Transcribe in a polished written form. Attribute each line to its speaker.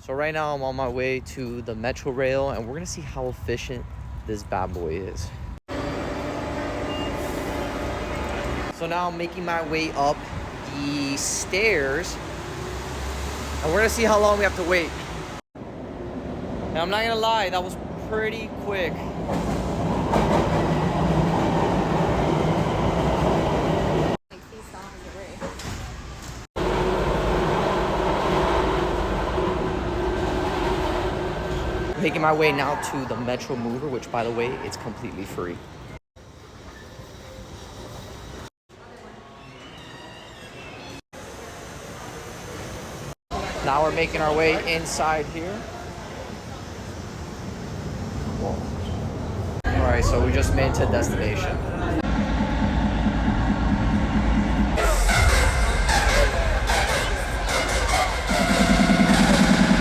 Speaker 1: So right now I'm on my way to the Metro Rail, and we're gonna see how efficient this bad boy is. So now I'm making my way up the stairs, and we're gonna see how long we have to wait. And I'm not gonna lie, that was pretty quick. Making my way now to the Metro Mover, which, by the way, it's completely free. Now we're making our way inside here. All right, so we just made it to destination.